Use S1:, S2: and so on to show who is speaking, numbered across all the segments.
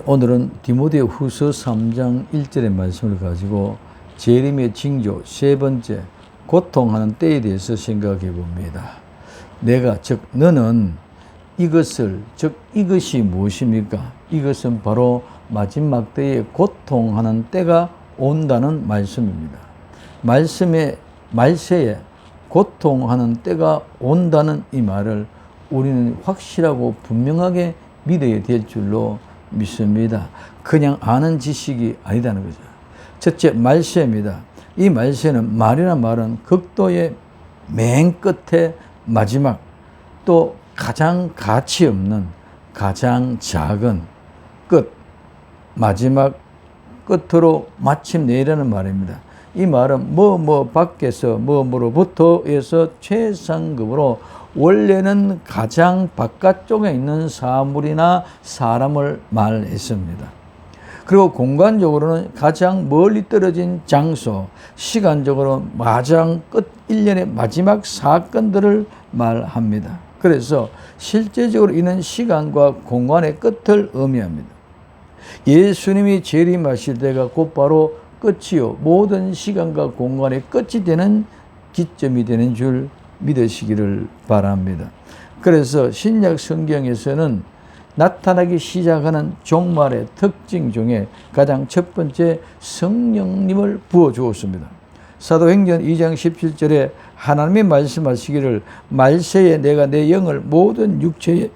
S1: 오늘은 디모데후서 3장 1절의 말씀을 가지고 재림의 징조 세 번째 고통하는 때에 대해서 생각해 봅니다. 즉 너는 이것이 무엇입니까? 이것은 바로 마지막 때에 고통하는 때가 온다는 말씀입니다. 말세에 고통하는 때가 온다는 이 말을 우리는 확실하고 분명하게 믿어야 될 줄로 믿습니다. 그냥 아는 지식이 아니다는 거죠. 첫째, 말세입니다. 이 말세는 말이란 말은 극도의 맨 끝에 마지막, 또 가장 가치 없는 가장 작은 끝, 마지막 끝으로 마침내라는 말입니다. 이 말은 밖에서 뭐로부터에서 최상급으로 원래는 가장 바깥쪽에 있는 사물이나 사람을 말했습니다. 그리고 공간적으로는 가장 멀리 떨어진 장소, 시간적으로 가장 일련의 마지막 사건들을 말합니다. 그래서 실제적으로 이는 시간과 공간의 끝을 의미합니다. 예수님이 재림하실 때가 곧바로 끝이요, 모든 시간과 공간의 끝이 되는 기점이 되는 줄 믿으시기를 바랍니다. 그래서 신약 성경에서는 나타나기 시작하는 종말의 특징 중에 가장 첫 번째, 성령님을 부어주었습니다. 사도행전 2장 17절에 하나님이 말씀하시기를 말세에 내가 내 영을 모든 육체에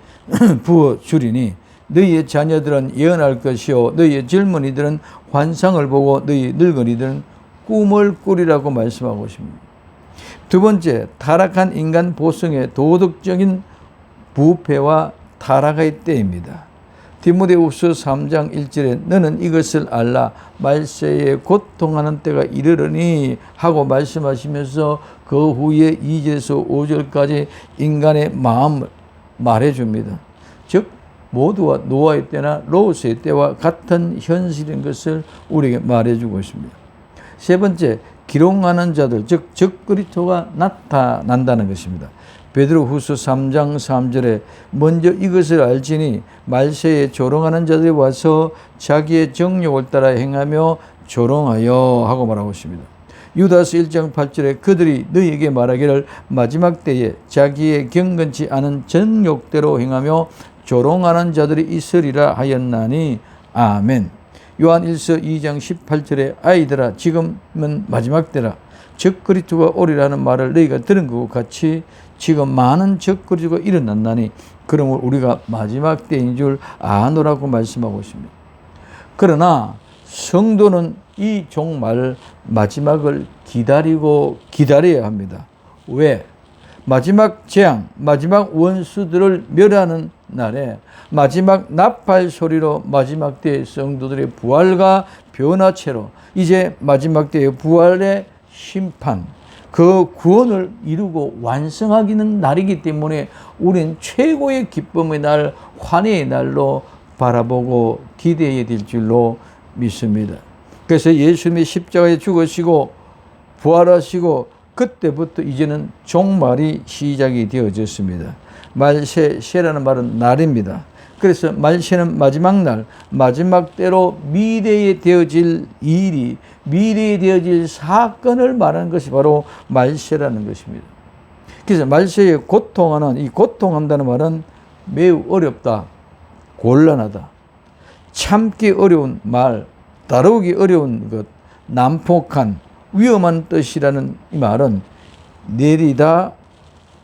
S1: 부어주리니 너희의 자녀들은 예언할 것이요 너희의 젊은이들은 환상을 보고 너희 늙은이들은 꿈을 꾸리라고 말씀하고 있습니다. 두 번째, 타락한 인간 보성의 도덕적인 부패와 타락의 때입니다. 디모데후서 3장 1절에 너는 이것을 알라 말세에 고통하는 때가 이르르니 하고 말씀하시면서 그 후에 2절에서 5절까지 인간의 마음을 말해줍니다. 즉 모두와 노아의 때나 롯의 때와 같은 현실인 것을 우리에게 말해주고 있습니다. 세 번째, 기롱하는 자들, 즉 적그리스도가 나타난다는 것입니다. 베드로후서 3장 3절에 먼저 이것을 알지니 말세에 조롱하는 자들이 와서 자기의 정욕을 따라 행하며 조롱하여 하고 말하고 있습니다. 유다서 1장 8절에 그들이 너희에게 말하기를 마지막 때에 자기의 경건치 않은 정욕대로 행하며 조롱하는 자들이 있으리라 하였나니 아멘. 요한일서 2장 18절에 아이들아 지금은 마지막 때라 적그리스도가 오리라는 말을 너희가 들은 것 같이 지금 많은 적그리스도가 일어났나니 그러므로 우리가 마지막 때인 줄 아노라고 말씀하고 있습니다. 그러나 성도는 이 종말 마지막을 기다려야 합니다. 왜? 마지막 재앙, 마지막 원수들을 멸하는 날에 마지막 나팔 소리로 마지막 때의 성도들의 부활과 변화체로 이제 마지막 때의 부활의 심판, 그 구원을 이루고 완성하기는 날이기 때문에 우리는 최고의 기쁨의 날, 환희의 날로 바라보고 기대해야 될 줄로 믿습니다. 그래서 예수님이 십자가에 죽으시고 부활하시고 그때부터 이제는 종말이 시작이 되어졌습니다. 말세라는 말은 날입니다. 그래서 말세는 마지막 날, 마지막 때로 미래에 되어질 일이, 미래에 되어질 사건을 말하는 것이 바로 말세라는 것입니다. 그래서 말세에 고통하는, 이 고통한다는 말은 매우 어렵다, 곤란하다, 참기 어려운 말, 다루기 어려운 것, 난폭한, 위험한 뜻이라는 이 말은 내리다,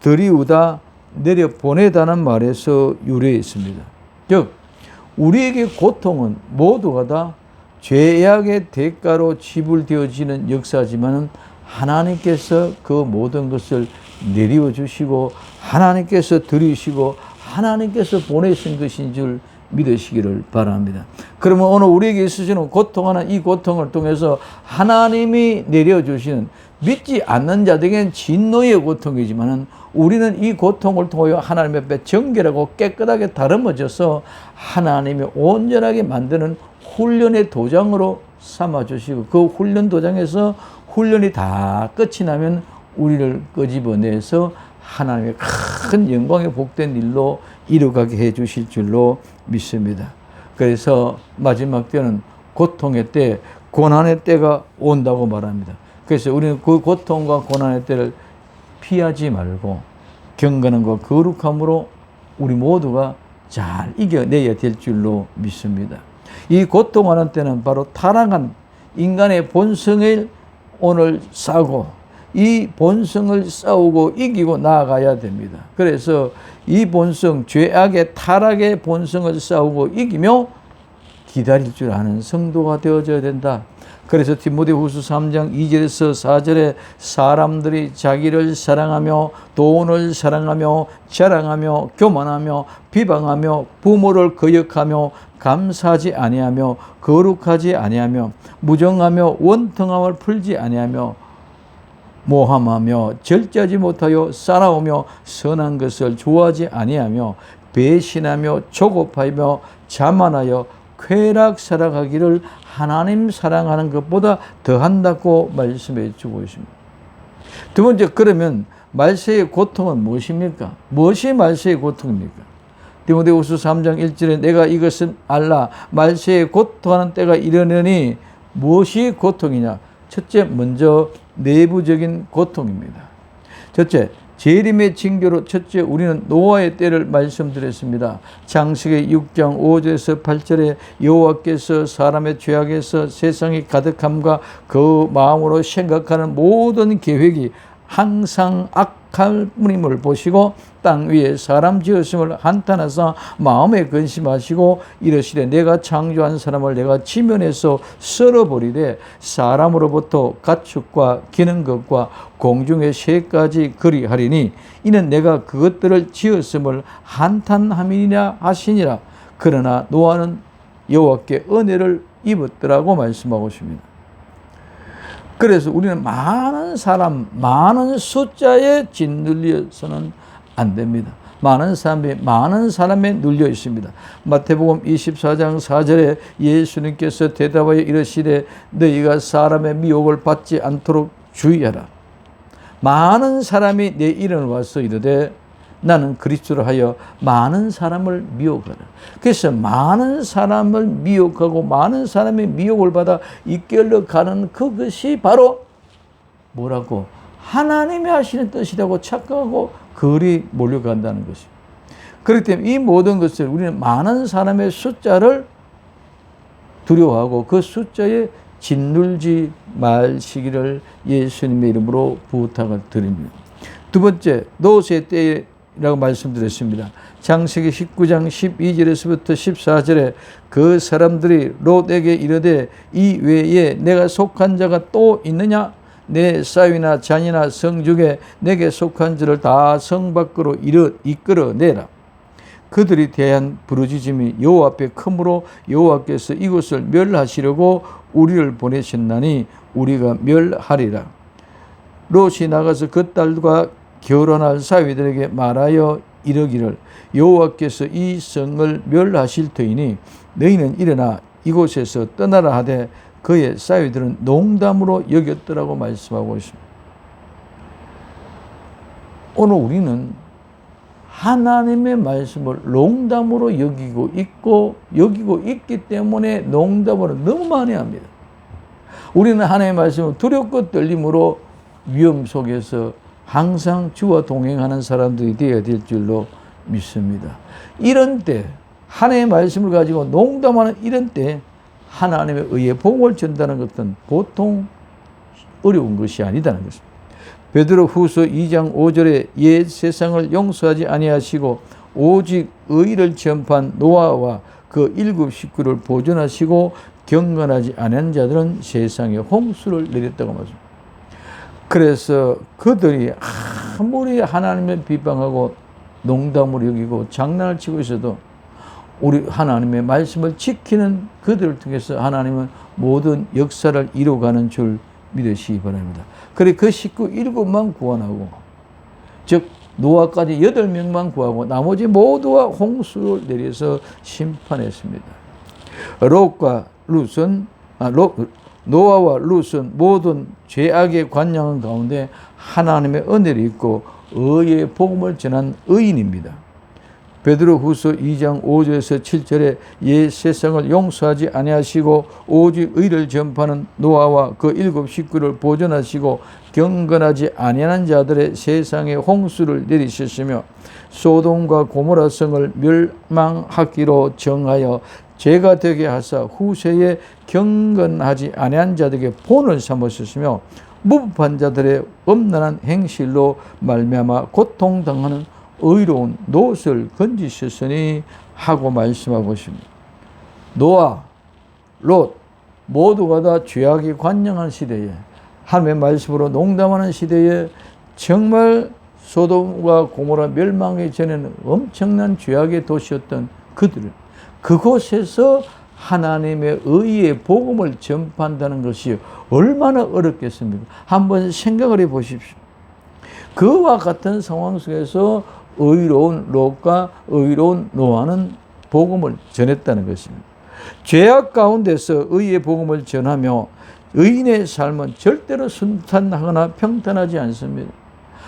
S1: 들이우다, 내려보내다는 말에서 유래했습니다. 즉 우리에게 고통은 모두가 다 죄악의 대가로 지불되어지는 역사지만 하나님께서 그 모든 것을 내리워 주시고 하나님께서 들이시고 하나님께서 보내신 것인 줄 믿으시기를 바랍니다. 그러면 오늘 우리에게 있으시는 고통하는 이 고통을 통해서 하나님이 내려주시는, 믿지 않는 자들에게는 진노의 고통이지만 우리는 이 고통을 통하여 하나님 앞에 정결하고 깨끗하게 다듬어져서 하나님이 온전하게 만드는 훈련의 도장으로 삼아주시고 그 훈련 도장에서 훈련이 다 끝이 나면 우리를 끄집어내서 하나님의 큰 영광의 복된 일로 이루어가게 해 주실 줄로 믿습니다. 그래서 마지막 때는 고통의 때, 고난의 때가 온다고 말합니다. 그래서 우리는 그 고통과 고난의 때를 피하지 말고 경건함과 거룩함으로 우리 모두가 잘 이겨내야 될 줄로 믿습니다. 이 고통하는 때는 바로 타락한 인간의 본성을 오늘 싸고 이 본성을 싸우고 이기고 나아가야 됩니다. 그래서 이 본성, 죄악의 타락의 본성을 싸우고 이기며 기다릴 줄 아는 성도가 되어져야 된다. 그래서 디모데후서 3장 2절에서 4절에 사람들이 자기를 사랑하며 돈을 사랑하며 자랑하며 교만하며 비방하며 부모를 거역하며 감사하지 아니하며 거룩하지 아니하며 무정하며 원통함을 풀지 아니하며 모함하며 절제하지 못하여 싸나우며 선한 것을 좋아하지 아니하며 배신하며 조급하며 자만하여 쾌락 살아가기를 하나님 사랑하는 것보다 더한다고 말씀해 주고 있습니다. 두 번째, 그러면 말세의 고통은 무엇입니까? 무엇이 말세의 고통입니까? 디모데후서 3장 1절에 내가 이것은 알라 말세의 고통하는 때가 이르느니 무엇이 고통이냐? 첫째, 먼저 내부적인 고통입니다. 첫째, 재림의 징조로 첫째 우리는 노아의 때를 말씀드렸습니다. 창세기 6장 5절에서 8절에 여호와께서 사람의 죄악에서 세상이 가득함과 그 마음으로 생각하는 모든 계획이 항상 악할 뿐임을 보시고 땅 위에 사람 지었음을 한탄하사 마음에 근심하시고 이르시되 내가 창조한 사람을 내가 지면에서 썰어버리되 사람으로부터 가축과 기는 것과 공중의 새까지 그리하리니 이는 내가 그것들을 지었음을 한탄함이니라 하시니라. 그러나 노아는 여호와께 은혜를 입었더라고 말씀하고 있습니다. 그래서 우리는 많은 사람, 많은 숫자에 짓눌려서는 안 됩니다. 많은 사람에 눌려 있습니다. 마태복음 24장 4절에 예수님께서 대답하여 이르시되 너희가 사람의 미혹을 받지 않도록 주의하라. 많은 사람이 내 이름을 와서 이르되 나는 그리스도를 하여 많은 사람을 미혹하라. 그래서 많은 사람을 미혹하고 많은 사람의 미혹을 받아 이끌려 가는 그것이 바로 뭐라고? 하나님이 하시는 뜻이라고 착각하고 그리 몰려간다는 것입니다. 그렇기 때문에 이 모든 것을 우리는 많은 사람의 숫자를 두려워하고 그 숫자에 짓눌지 마시기를 예수님의 이름으로 부탁을 드립니다. 두 번째, 노새 때에 라고 말씀드렸습니다. 창세기 19장 12절에서부터 14절에 그 사람들이 롯에게 이르되 이 외에 내가 속한 자가 또 있느냐? 내 쌀이나 잔이나 성중에 내게 속한 자를 다 성 밖으로 이끌어내라. 그들이 대한 부르짖음이 여호와 앞에 크므로 여호와께서 이곳을 멸하시려고 우리를 보내셨나니 우리가 멸하리라. 롯이 나가서 그 딸과 결혼할 사위들에게 말하여 이르기를 여호와께서 이 성을 멸하실 터이니 너희는 일어나 이곳에서 떠나라 하되 그의 사위들은 농담으로 여겼더라고 말씀하고 있습니다. 오늘 우리는 하나님의 말씀을 농담으로 여기고 있기 때문에 농담으로 너무 많이 합니다. 우리는 하나님의 말씀을 두렵고 떨림으로 위험 속에서 항상 주와 동행하는 사람들이 되어야 될 줄로 믿습니다. 이런 때 하나님의 말씀을 가지고 농담하는 이런 때 하나님의 의의 복음을 전다는 것은 보통 어려운 것이 아니다는 것입니다. 베드로 후서 2장 5절에 옛 세상을 용서하지 아니하시고 오직 의를 전파한 노아와 그 7 식구를 보존하시고 경건하지 않은 자들은 세상에 홍수를 내렸다고 말합니다. 그래서 그들이 아무리 하나님을 비방하고 농담으로 여기고 장난을 치고 있어도 우리 하나님의 말씀을 지키는 그들을 통해서 하나님은 모든 역사를 이루어가는 줄 믿으시기 바랍니다. 그래 그 식구 7만 구원하고 즉 노아까지 8명만 구하고 나머지 모두가 홍수를 내려서 심판했습니다. 노아와 룻은 모든 죄악의 관념 가운데 하나님의 은혜를 입고 의의 복음을 전한 의인입니다. 베드로후서 2장 5절에서 7절에 옛 세상을 용서하지 아니하시고 오직 의를 전파하는 노아와 그 7 식구를 보존하시고 경건하지 아니하는 자들의 세상에 홍수를 내리셨으며 소돔과 고모라 성을 멸망하기로 정하여 죄가 되게 하사 후세에 경건하지 아니한 자들에게 본을 삼으셨으며 무법한 자들의 엄란한 행실로 말미암아 고통당하는 의로운 롯을 건지셨으니 하고 말씀하고 있습니다. 노아, 롯 모두가 다 죄악이 관영한 시대에, 하나님의 말씀으로 농담하는 시대에 정말 소돔과 고모라 멸망의 전에는 엄청난 죄악의 도시였던 그들은 그곳에서 하나님의 의의 복음을 전파한다는 것이 얼마나 어렵겠습니까? 한번 생각을 해 보십시오. 그와 같은 상황 속에서 의로운 롯과 의로운 노아는 복음을 전했다는 것입니다. 죄악 가운데서 의의 복음을 전하며 의인의 삶은 절대로 순탄하거나 평탄하지 않습니다.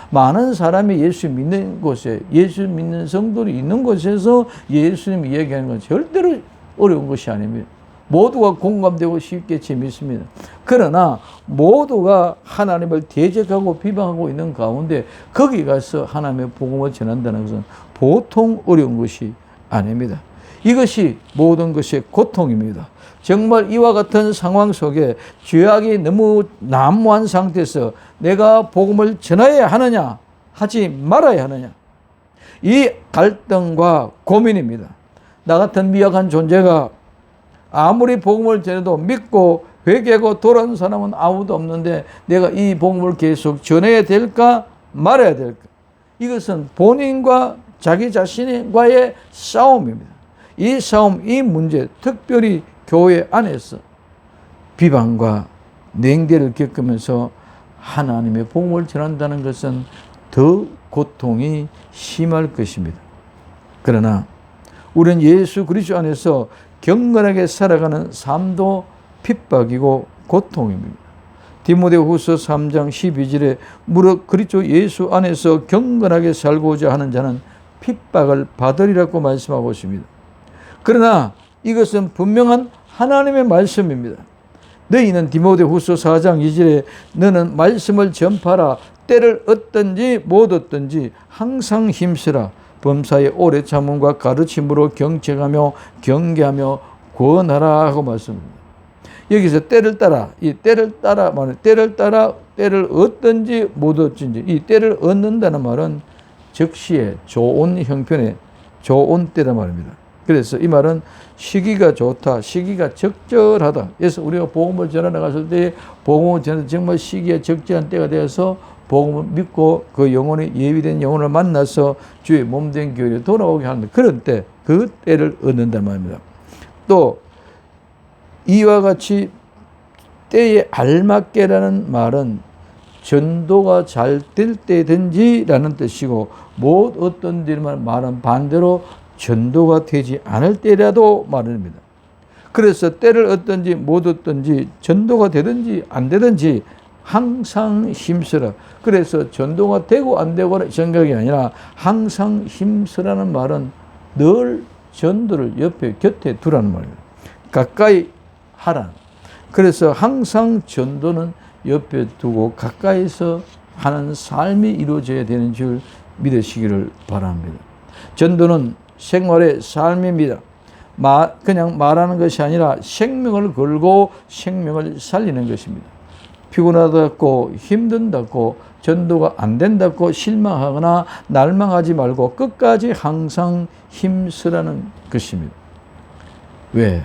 S1: 많은 사람이 예수 믿는 곳에, 예수 믿는 성도들이 있는 곳에서 예수님 이야기하는 건 절대로 어려운 것이 아닙니다. 모두가 공감되고 쉽게 재밌습니다. 그러나 모두가 하나님을 대적하고 비방하고 있는 가운데 거기 가서 하나님의 복음을 전한다는 것은 보통 어려운 것이 아닙니다. 이것이 모든 것의 고통입니다. 정말 이와 같은 상황 속에 죄악이 너무 난무한 상태에서 내가 복음을 전해야 하느냐 하지 말아야 하느냐, 이 갈등과 고민입니다. 나 같은 미약한 존재가 아무리 복음을 전해도 믿고 회개하고 돌아온 사람은 아무도 없는데 내가 이 복음을 계속 전해야 될까 말아야 될까, 이것은 본인과 자기 자신과의 싸움입니다. 이 싸움, 이 문제, 특별히 교회 안에서 비방과 냉대를 겪으면서 하나님의 복음을 전한다는 것은 더 고통이 심할 것입니다. 그러나 우리는 예수 그리스도 안에서 경건하게 살아가는 삶도 핍박이고 고통입니다. 디모데후서 3장 12절에 무릇 그리스도 예수 안에서 경건하게 살고자 하는 자는 핍박을 받으리라고 말씀하고 있습니다. 그러나 이것은 분명한 하나님의 말씀입니다. 너희는 디모데후서 4장 2절에 너는 말씀을 전파라, 때를 얻든지 못 얻든지 항상 힘쓰라, 범사의 오래 참음과 가르침으로 경책하며 경계하며 권하라 하고 말씀합니다. 여기서 때를 따라, 이 때를 따라 말은 때를 따라, 때를 얻든지 못 얻든지, 이 때를 얻는다는 말은 즉시에 좋은 형편에 좋은 때란 말입니다. 그래서 이 말은 시기가 좋다, 시기가 적절하다. 그래서 우리가 복음을 전하러 갔을 때 복음을 전할 때 정말 시기가 적절한 때가 되어서 복음을 믿고 그 영혼이 예비된 영혼을 만나서 주의 몸된 교회에 돌아오게 하는 그런 때, 그 때를 얻는단 말입니다. 또 이와 같이 때에 알맞게라는 말은 전도가 잘 될 때든지 라는 뜻이고, 못 어떤 데만 말은 반대로 전도가 되지 않을 때라도 말입니다. 그래서 때를 얻든지 못 얻든지 전도가 되든지 안 되든지 항상 힘쓰라. 그래서 전도가 되고 안 되고 생각이 아니라 항상 힘쓰라는 말은 늘 전도를 옆에 곁에 두라는 말입니다. 가까이 하라. 그래서 항상 전도는 옆에 두고 가까이서 하는 삶이 이루어져야 되는 줄 믿으시기를 바랍니다. 전도는 생활의 삶입니다. 그냥 말하는 것이 아니라 생명을 걸고 생명을 살리는 것입니다. 피곤하다고 힘든다고 전도가 안 된다고 실망하거나 날망하지 말고 끝까지 항상 힘쓰라는 것입니다. 왜?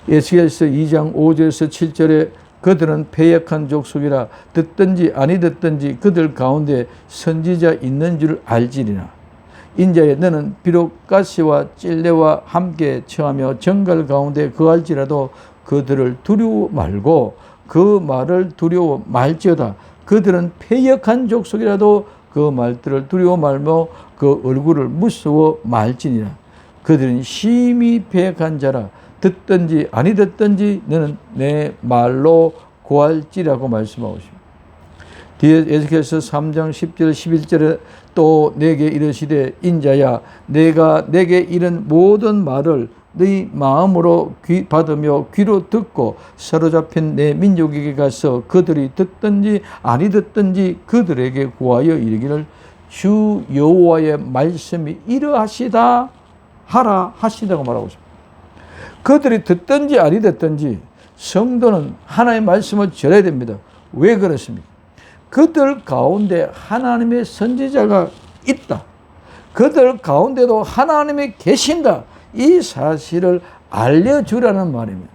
S1: 에스겔서 2장 5절에서 7절에 그들은 패역한 족속이라 듣든지 아니 듣든지 그들 가운데 선지자 있는 줄 알지리나. 인자에 너는 비록 가시와 찔레와 함께 처하며 정갈 가운데 거할지라도 그들을 두려워 말고 그 말을 두려워 말지어다. 그들은 패역한 족속이라도 그 말들을 두려워 말며 그 얼굴을 무서워 말지니라. 그들은 심히 패역한 자라. 듣든지 아니 듣든지 너는 내 말로 고할지라고 말씀하고 있습니다. 뒤에 에스겔서 3장 10절 11절에 또 내게 이르시되 인자야 내가 내게 이른 모든 말을 너희 마음으로 받으며 귀로 듣고 사로잡힌 내 민족에게 가서 그들이 듣든지 아니 듣든지 그들에게 구하여 이르기를 주 여호와의 말씀이 이러하시다 하라 하시다고 말하고 있습니다. 그들이 듣든지 아니 듣든지 성도는 하나님의 말씀을 전해야 됩니다. 왜 그렇습니까? 그들 가운데 하나님의 선지자가 있다. 그들 가운데도 하나님이 계신다. 이 사실을 알려주라는 말입니다.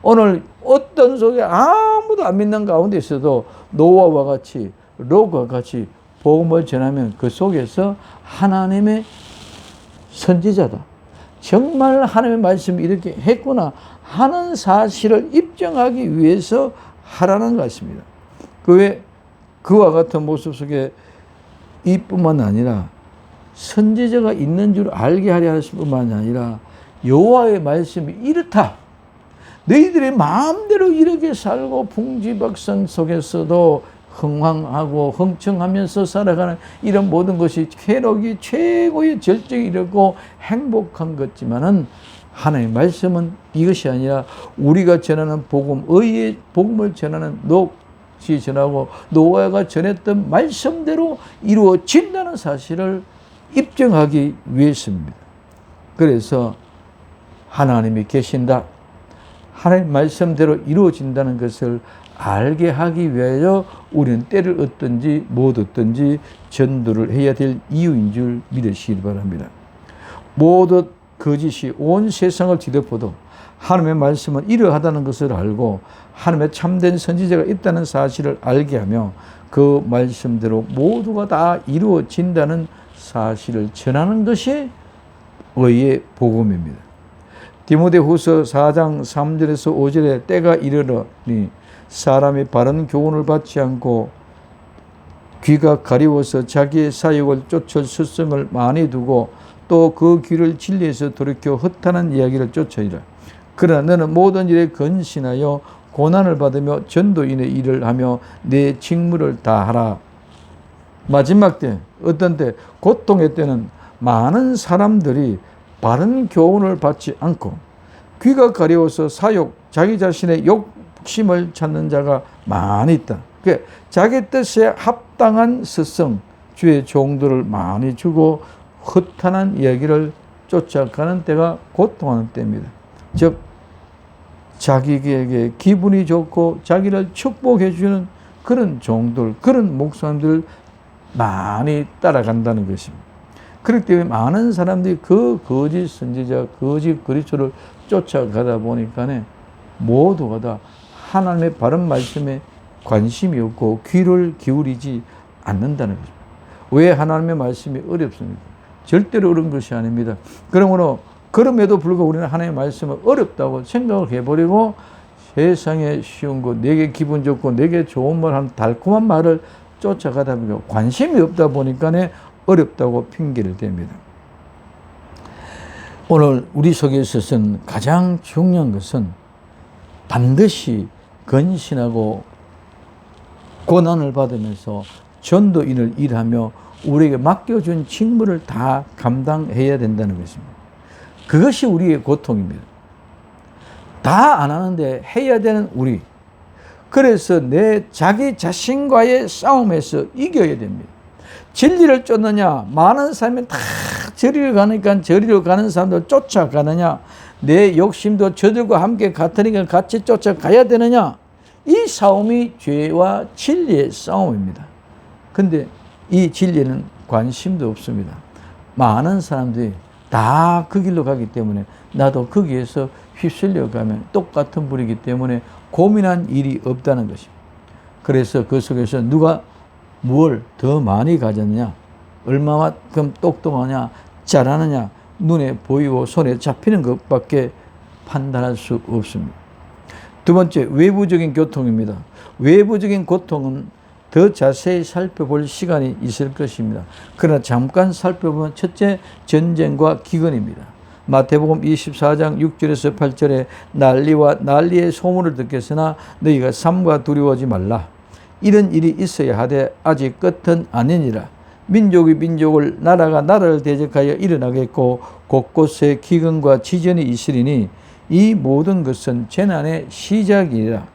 S1: 오늘 어떤 속에 아무도 안 믿는 가운데 있어도 노아와 같이 롯과 같이 복음을 전하면 그 속에서 하나님의 선지자다. 정말 하나님의 말씀이 이렇게 했구나 하는 사실을 입증하기 위해서 하라는 것입니다. 그 외에 그와 같은 모습 속에 이뿐만 아니라 선지자가 있는 줄 알게 하려 할 뿐만 아니라 여호와의 말씀이 이렇다. 너희들이 마음대로 이렇게 살고 풍지박산 속에서도 흥황하고 흥청하면서 살아가는 이런 모든 것이 쾌락이 최고의 절정에 이르고 행복한 것지만은 하나님의 말씀은 이것이 아니라 우리가 전하는 복음, 의의 복음을 전하는 롯이 전하고 노아가 전했던 말씀대로 이루어진다는 사실을 입증하기 위해서입니다. 그래서 하나님이 계신다. 하나님 말씀대로 이루어진다는 것을 알게 하기 위하여 우리는 때를 얻든지 못 얻든지 전도를 해야 될 이유인 줄 믿으시기 바랍니다. 모든 거짓이 온 세상을 뒤덮어도 하나님의 말씀은 이러하다는 것을 알고 하나님의 참된 선지자가 있다는 사실을 알게 하며 그 말씀대로 모두가 다 이루어진다는 사실을 전하는 것이 의의 복음입니다. 디모데후서 4장 3절에서 5절에 때가 이르러니 사람이 바른 교훈을 받지 않고 귀가 가리워서 자기의 사역을 쫓을 스승을 많이 두고 또 그 귀를 진리에서 돌이켜 허탄한 이야기를 쫓으리라. 그러나 너는 모든 일에 근신하여 고난을 받으며 전도인의 일을 하며 내 직무를 다하라. 마지막 때 어떤 때 고통의 때는 많은 사람들이 바른 교훈을 받지 않고 귀가 가려워서 사욕, 자기 자신의 욕심을 찾는 자가 많이 있다. 그러니까 자기 뜻에 합당한 스승, 주의 종들을 많이 주고 허탄한 이야기를 쫓아가는 때가 고통하는 때입니다. 즉 자기에게 기분이 좋고 자기를 축복해 주는 그런 종들, 그런 목사님들 많이 따라간다는 것입니다. 그렇기 때문에 많은 사람들이 그 거짓 선지자, 거짓 그리스도를 쫓아가다 보니까 모두가 다 하나님의 바른 말씀에 관심이 없고 귀를 기울이지 않는다는 것입니다. 왜 하나님의 말씀이 어렵습니까? 절대로 어려운 것이 아닙니다. 그럼에도 불구하고 우리는 하나님의 말씀을 어렵다고 생각을 해버리고 세상에 쉬운 거, 내게 기분 좋고 내게 좋은 말 하는 달콤한 말을 쫓아가다 보니까 관심이 없다 보니까 어렵다고 핑계를 댑니다. 오늘 우리 속에 있어서는 가장 중요한 것은 반드시 근신하고 고난을 받으면서 전도인을 일하며 우리에게 맡겨준 직무를 다 감당해야 된다는 것입니다. 그것이 우리의 고통입니다. 다 안 하는데 해야 되는 우리. 그래서 내 자기 자신과의 싸움에서 이겨야 됩니다. 진리를 쫓느냐, 많은 사람이 다 저리로 가니까 저리로 가는 사람들 쫓아가느냐, 내 욕심도 저들과 함께 같으니까 같이 쫓아가야 되느냐, 이 싸움이 죄와 진리의 싸움입니다. 근데 이 진리는 관심도 없습니다. 많은 사람들이 다 그 길로 가기 때문에 나도 거기에서 휩쓸려 가면 똑같은 불이기 때문에 고민한 일이 없다는 것입니다. 그래서 그 속에서 누가 뭘 더 많이 가졌느냐, 얼마만큼 똑똑하냐, 잘하느냐, 눈에 보이고 손에 잡히는 것밖에 판단할 수 없습니다. 두 번째, 외부적인 고통입니다. 외부적인 고통은 더 자세히 살펴볼 시간이 있을 것입니다. 그러나 잠깐 살펴보면 첫째, 전쟁과 기근입니다. 마태복음 24장 6절에서 8절에 난리와 난리의 소문을 듣겠으나 너희가 삼가 두려워하지 말라. 이런 일이 있어야 하되 아직 끝은 아니니라. 민족이 민족을 나라가 나라를 대적하여 일어나겠고 곳곳에 기근과 지전이 있으리니 이 모든 것은 재난의 시작이라.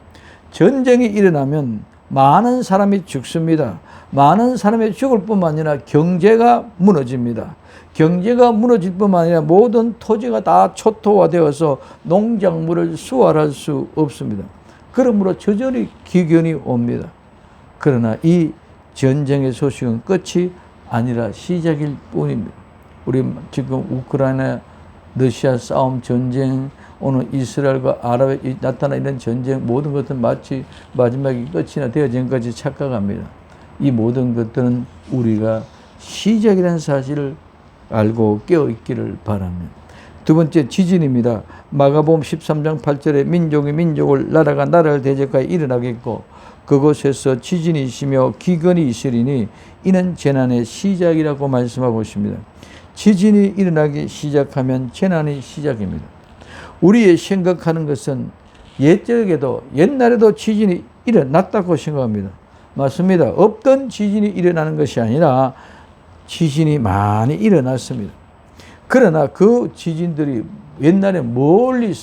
S1: 전쟁이 일어나면 많은 사람이 죽습니다. 많은 사람이 죽을 뿐만 아니라 경제가 무너집니다. 경제가 무너질 뿐만 아니라 모든 토지가 다 초토화되어서 농작물을 수확할 수 없습니다. 그러므로 저절히 기근이 옵니다. 그러나 이 전쟁의 소식은 끝이 아니라 시작일 뿐입니다. 우리 지금 우크라이나 러시아 싸움 전쟁, 오늘 이스라엘과 아랍에 나타나 있는 전쟁, 모든 것은 마치 마지막이 끝이나 되어진까지 착각합니다. 이 모든 것들은 우리가 시작이라는 사실을 알고 깨어있기를 바랍니다. 두 번째, 지진입니다. 마가복음 13장 8절에 민족이 민족을 나라가 나라를 대적하여 일어나겠고 그곳에서 지진이 있으며 기근이 있으리니 이는 재난의 시작이라고 말씀하고 있습니다. 지진이 일어나기 시작하면 재난이 시작입니다. 우리의 생각하는 것은 옛날에도 지진이 일어났다고 생각합니다. 맞습니다. 없던 지진이 일어나는 것이 아니라 지진이 많이 일어났습니다. 그러나 그 지진들이 옛날에 멀리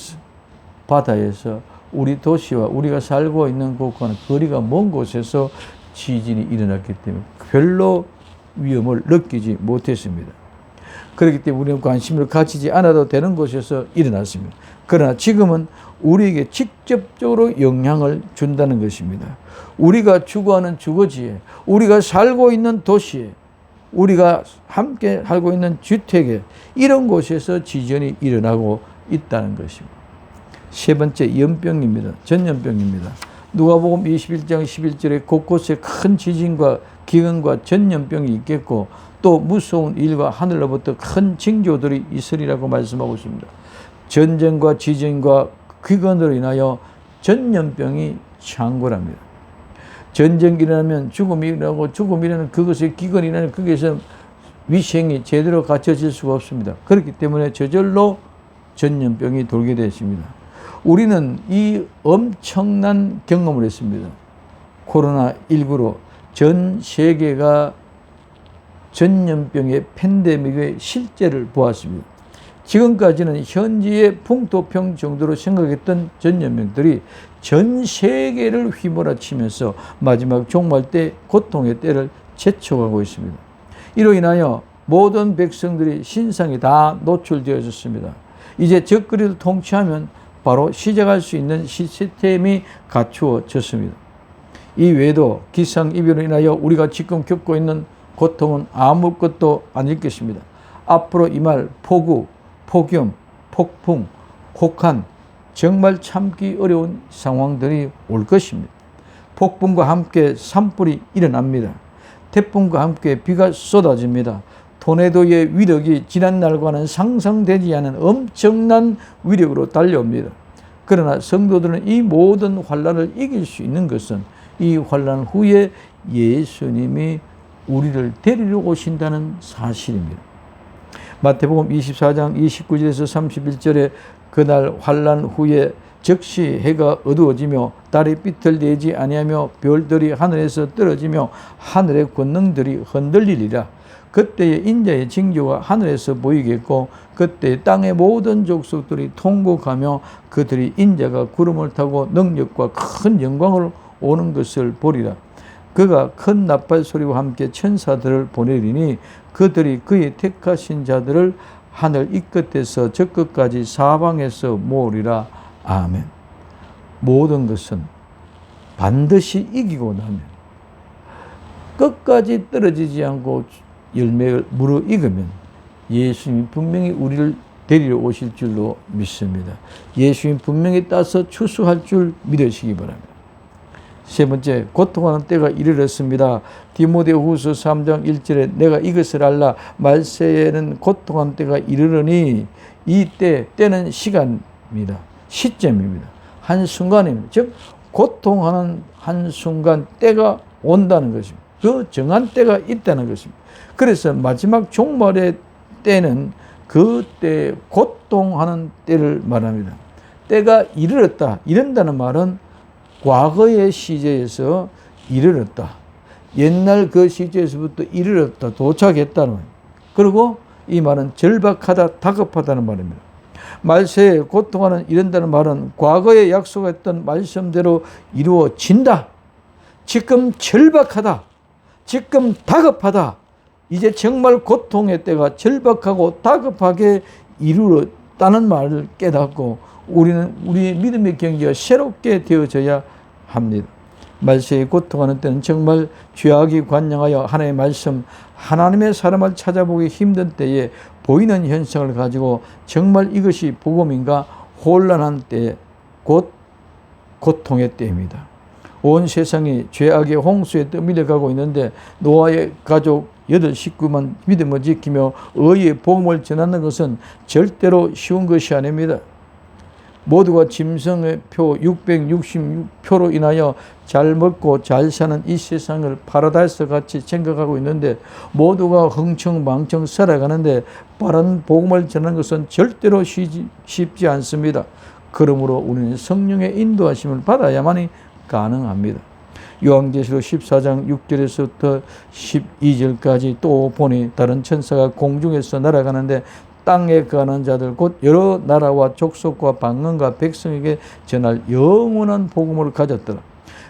S1: 바다에서 우리 도시와 우리가 살고 있는 곳과는 거리가 먼 곳에서 지진이 일어났기 때문에 별로 위험을 느끼지 못했습니다. 그렇기 때문에 우리는 관심을 가지지 않아도 되는 곳에서 일어났습니다. 그러나 지금은 우리에게 직접적으로 영향을 준다는 것입니다. 우리가 주거하는 주거지에, 우리가 살고 있는 도시에, 우리가 함께 살고 있는 주택에, 이런 곳에서 지진이 일어나고 있다는 것입니다. 세 번째, 연병입니다. 전염병입니다. 누가복음 21장 11절에 곳곳에 큰 지진과 기근과 전염병이 있겠고 또 무서운 일과 하늘로부터 큰 징조들이 있으리라고 말씀하고 있습니다. 전쟁과 지진과 기근으로 인하여 전염병이 창궐합니다. 전쟁이 일어나면 죽음이 일어나고 죽음이 일어나면 그것의 기근이 일어나면 거기에서 위생이 제대로 갖춰질 수가 없습니다. 그렇기 때문에 저절로 전염병이 돌게 되었습니다. 우리는 이 엄청난 경험을 했습니다. 코로나19로 전 세계가 전염병의 팬데믹의 실제를 보았습니다. 지금까지는 현지의 풍토병 정도로 생각했던 전염병들이 전 세계를 휘몰아치면서 마지막 종말 때 고통의 때를 재촉하고 있습니다. 이로 인하여 모든 백성들이 신상이 다 노출되어졌습니다. 이제 적그리를 통치하면 바로 시작할 수 있는 시스템이 갖추어졌습니다. 이 외에도 기상이변으로 인하여 우리가 지금 겪고 있는 고통은 아무것도 아닐 것입니다. 앞으로 임할 폭우, 폭염, 폭풍, 혹한, 정말 참기 어려운 상황들이 올 것입니다. 폭풍과 함께 산불이 일어납니다. 태풍과 함께 비가 쏟아집니다. 토네도의 위력이 지난날과는 상상되지 않은 엄청난 위력으로 달려옵니다. 그러나 성도들은 이 모든 환난을 이길 수 있는 것은 이 환난 후에 예수님이 우리를 데리러 오신다는 사실입니다. 마태복음 24장 29절에서 31절에 그날 환난 후에 즉시 해가 어두워지며 달이 삐뚤대지 아니하며 별들이 하늘에서 떨어지며 하늘의 권능들이 흔들리리라. 그때의 인자의 징조가 하늘에서 보이겠고 그때 땅의 모든 족속들이 통곡하며 그들이 인자가 구름을 타고 능력과 큰 영광을 오는 것을 보리라. 그가 큰 나팔 소리와 함께 천사들을 보내리니 그들이 그의 택하신 자들을 하늘 이 끝에서 저 끝까지 사방에서 모으리라. 아멘. 모든 것은 반드시 이기고 나면 끝까지 떨어지지 않고 열매를 무르익으면 예수님이 분명히 우리를 데리러 오실 줄로 믿습니다. 예수님 분명히 따서 추수할 줄 믿으시기 바랍니다. 세 번째, 고통하는 때가 이르렀습니다. 디모데후서 3장 1절에 내가 이것을 알라. 말세에는 고통하는 때가 이르르니 이 때는 시간입니다. 시점입니다. 한순간입니다. 즉 고통하는 한순간 때가 온다는 것입니다. 그 정한 때가 있다는 것입니다. 그래서 마지막 종말의 때는 그때 고통하는 때를 말합니다. 때가 이르렀다. 이른다는 말은 과거의 시제에서 이르렀다. 옛날 그 시제에서부터 이르렀다, 도착했다는 말입니다. 그리고 이 말은 절박하다, 다급하다는 말입니다. 말세에 고통하는 이른다는 말은 과거에 약속했던 말씀대로 이루어진다. 지금 절박하다. 지금 다급하다. 이제 정말 고통의 때가 절박하고 다급하게 이루었다는 말을 깨닫고 우리는 우리의 믿음의 경지가 새롭게 되어져야 합니다. 말세에 고통하는 때는 정말 죄악이 관영하여 하나님의 말씀, 하나님의 사람을 찾아보기 힘든 때에 보이는 현상을 가지고 정말 이것이 복음인가 혼란한 때, 곧 고통의 때입니다. 온 세상이 죄악의 홍수에 떠밀려가고 있는데 노아의 가족 8식구만 믿음을 지키며 의의 복음을 전하는 것은 절대로 쉬운 것이 아닙니다. 모두가 짐승의 표 666표로 인하여 잘 먹고 잘 사는 이 세상을 파라다이스 같이 생각하고 있는데 모두가 흥청망청 살아가는데 바른 복음을 전하는 것은 절대로 쉽지 않습니다. 그러므로 우리는 성령의 인도하심을 받아야만이 가능합니다. 요한계시록 14장 6절에서부터 12절까지 또 보니 다른 천사가 공중에서 날아가는데 땅에 거하는 자들 곧 여러 나라와 족속과 방언과 백성에게 전할 영원한 복음을 가졌더라.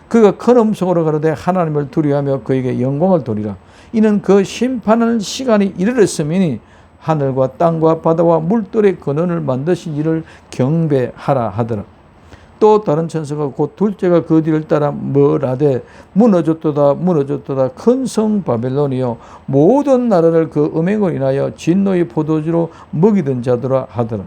S1: 그가 큰 음성으로 가로되 하나님을 두려워하며 그에게 영광을 돌리라. 이는 그 심판할 시간이 이르렀음이니 하늘과 땅과 바다와 물들의 근원을 만드신 이를 경배하라 하더라. 또 다른 천사가 곧 둘째가 그 뒤를 따라 뭐라되 무너졌도다 무너졌도다 큰 성 바벨론이요 모든 나라를 그 음행으로 인하여 진노의 포도주로 먹이던 자들아 하더라.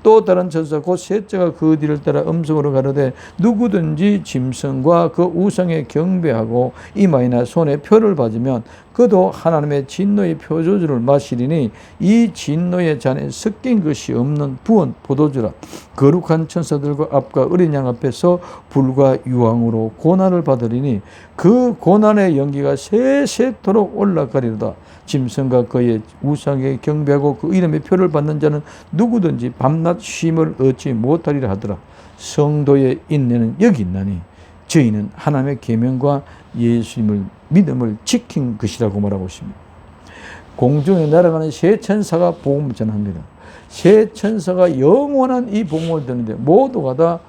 S1: 또 다른 천사 곧 셋째가 그 뒤를 따라 음성으로 가로되 누구든지 짐승과 그 우상에 경배하고 이마이나 손에 표를 받으면 그도 하나님의 진노의 포도주를 마시리니 이 진노의 잔에 섞인 것이 없는 부은 포도주라. 거룩한 천사들과 앞과 어린 양 앞에서 불과 유황으로 고난을 받으리니 그 고난의 연기가 세세토록 올라가리로다. 짐승과 그의 우상에 경배하고 그 이름의 표를 받는 자는 누구든지 밤낮 쉼을 얻지 못하리라 하더라. 성도의 인내는 여기 있나니 저희는 하나님의 계명과 예수님을 믿음을 지킨 것이라고 말하고 있습니다. 공중에 날아가는 세 천사가 복음을 전합니다. 세 천사가 영원한 이 복음을 듣는데 모두가 다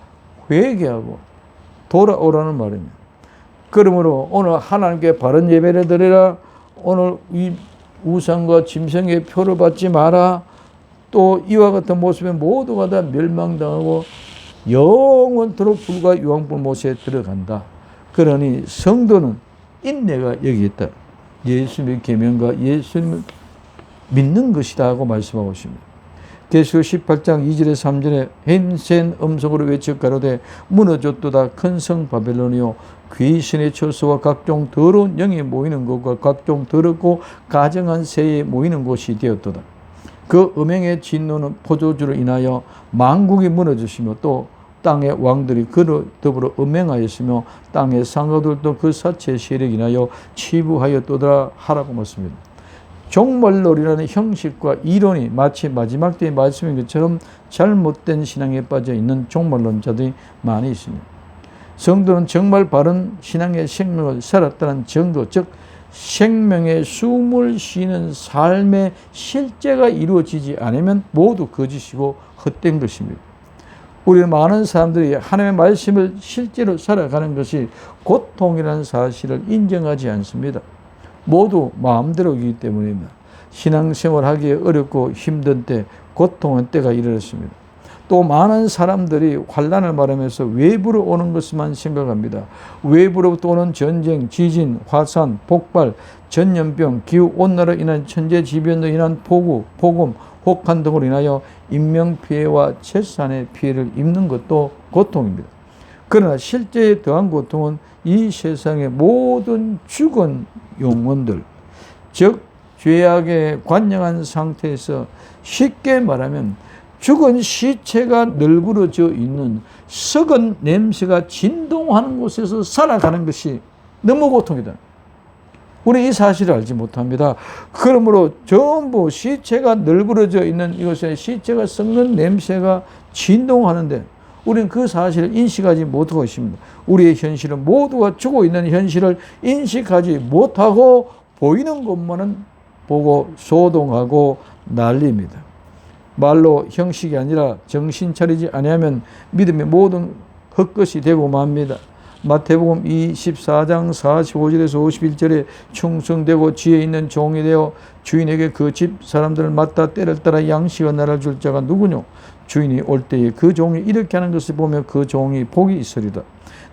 S1: 회개하고 돌아오라는 말입니다. 그러므로 오늘 하나님께 바른 예배를 드리라. 오늘 이 우상과 짐승의 표를 받지 마라. 또 이와 같은 모습에 모두가 다 멸망당하고 영원토록 불과 유황불 못에 들어간다. 그러니 성도는 인내가 여기 있다. 예수님의 계명과 예수님을 믿는 것이다 하고 말씀하고 있습니다. 계시록 18장 2절에 3절에 힘센 음성으로 외쳐 가로되 무너졌도다 큰 성 바벨론이요 귀신의 처소와 각종 더러운 영이 모이는 곳과 각종 더럽고 가증한 새에 모이는 곳이 되었도다. 그 음행의 진노는 포도주로 인하여 만국이 무너지시며 또 땅의 왕들이 그로 더불어 음행하였으며 땅의 상가들도 그 사체의 세력이 인하여 치부하였도다 하라고 말씀입니다. 종말론이라는 형식과 이론이 마치 마지막 때의 말씀인 것처럼 잘못된 신앙에 빠져 있는 종말론자들이 많이 있습니다. 성도는 정말 바른 신앙의 생명을 살았다는 증거, 즉 생명의 숨을 쉬는 삶의 실제가 이루어지지 않으면 모두 거짓이고 헛된 것입니다. 우리는 많은 사람들이 하나님의 말씀을 실제로 살아가는 것이 고통이라는 사실을 인정하지 않습니다. 모두 마음대로이기 때문입니다. 신앙생활 하기에 어렵고 힘든 때, 고통의 때가 이르렀습니다. 또 많은 사람들이 환난을 말하면서 외부로 오는 것만 생각합니다. 외부로부터 오는 전쟁, 지진, 화산, 폭발, 전염병, 기후온난화로 인한 천재지변으로 인한 폭우, 폭염, 혹한 등으로 인하여 인명피해와 재산의 피해를 입는 것도 고통입니다. 그러나 실제에 더한 고통은 이 세상의 모든 죽은 영혼들, 즉 죄악에 관영한 상태에서 쉽게 말하면 죽은 시체가 널브러져 있는 썩은 냄새가 진동하는 곳에서 살아가는 것이 너무 고통이다. 우리 이 사실을 알지 못합니다. 그러므로 전부 시체가 널브러져 있는 이곳에 시체가 썩는 냄새가 진동하는데 우리는 그 사실을 인식하지 못하고 있습니다. 우리의 현실은 모두가 죽어 있는 현실을 인식하지 못하고 보이는 것만은 보고 소동하고 난립니다. 말로 형식이 아니라 정신 차리지 아니하면 믿음의 모든 헛것이 되고 맙니다. 마태복음 24장 45절에서 51절에 충성되고 지혜 있는 종이 되어 주인에게 그 집 사람들을 맡아 때를 따라 양식을 나를 줄 자가 누구뇨? 주인이 올 때에 그 종이 이렇게 하는 것을 보며 그 종이 복이 있으리라.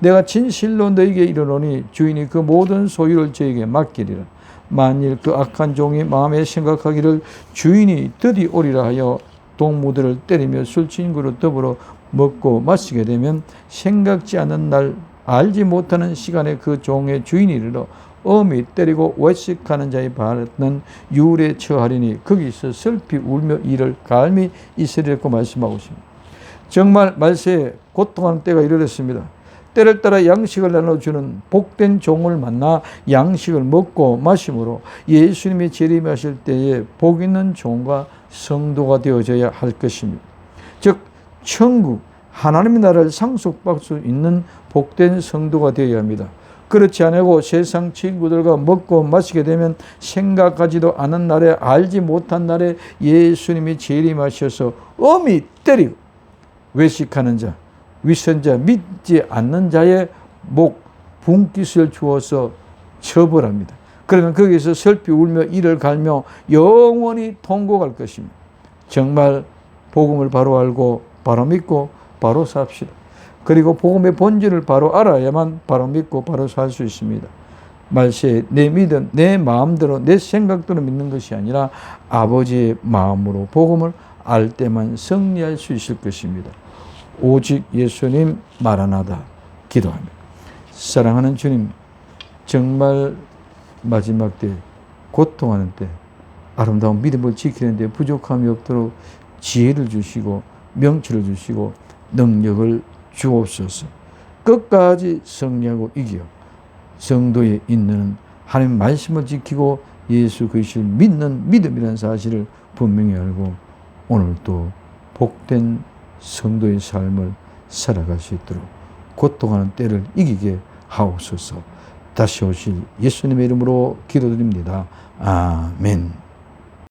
S1: 내가 진실로 너에게 이르노니 주인이 그 모든 소유를 저에게 맡기리라. 만일 그 악한 종이 마음에 생각하기를 주인이 드디 오리라 하여 동무들을 때리며 술 친구로 더불어 먹고 마시게 되면 생각지 않은 날 알지 못하는 시간에 그 종의 주인이 이르러 엄히 때리고 외식하는 자의 받는 유울에 처하리니 거기서 슬피 울며 이를 갈미 있으리라고 말씀하고 있습니다. 정말 말세에 고통하는 때가 이르렀습니다. 때를 따라 양식을 나눠주는 복된 종을 만나 양식을 먹고 마심으로 예수님이 재림하실 때에 복 있는 종과 성도가 되어져야 할 것입니다. 즉 천국 하나님의 나라를 상속받을 수 있는 복된 성도가 되어야 합니다. 그렇지 않고 세상 친구들과 먹고 마시게 되면 생각하지도 않은 날에 알지 못한 날에 예수님이 재림하셔서 엄히 때리고 외식하는 자, 위선자, 믿지 않는 자의 목 분깃을 주어서 처벌합니다. 그러면 거기서 슬피 울며 이를 갈며 영원히 통곡할 것입니다. 정말 복음을 바로 알고 바로 믿고 바로 삽시다. 그리고 복음의 본질을 바로 알아야만 바로 믿고 바로 살 수 있습니다. 말세에 내 믿음, 내 마음대로, 내 생각대로 믿는 것이 아니라 아버지의 마음으로 복음을 알 때만 승리할 수 있을 것입니다. 오직 예수님 마라나다 기도합니다. 사랑하는 주님, 정말 마지막 때, 고통하는 때, 아름다운 믿음을 지키는 데 부족함이 없도록 지혜를 주시고 명철을 주시고 능력을 주옵소서. 끝까지 승리하고 이겨 성도에 있는 하나님 말씀을 지키고 예수 그리스도를 믿는 믿음이라는 사실을 분명히 알고 오늘도 복된 성도의 삶을 살아갈 수 있도록 고통하는 때를 이기게 하옵소서. 다시 오실 예수님의 이름으로 기도드립니다. 아멘.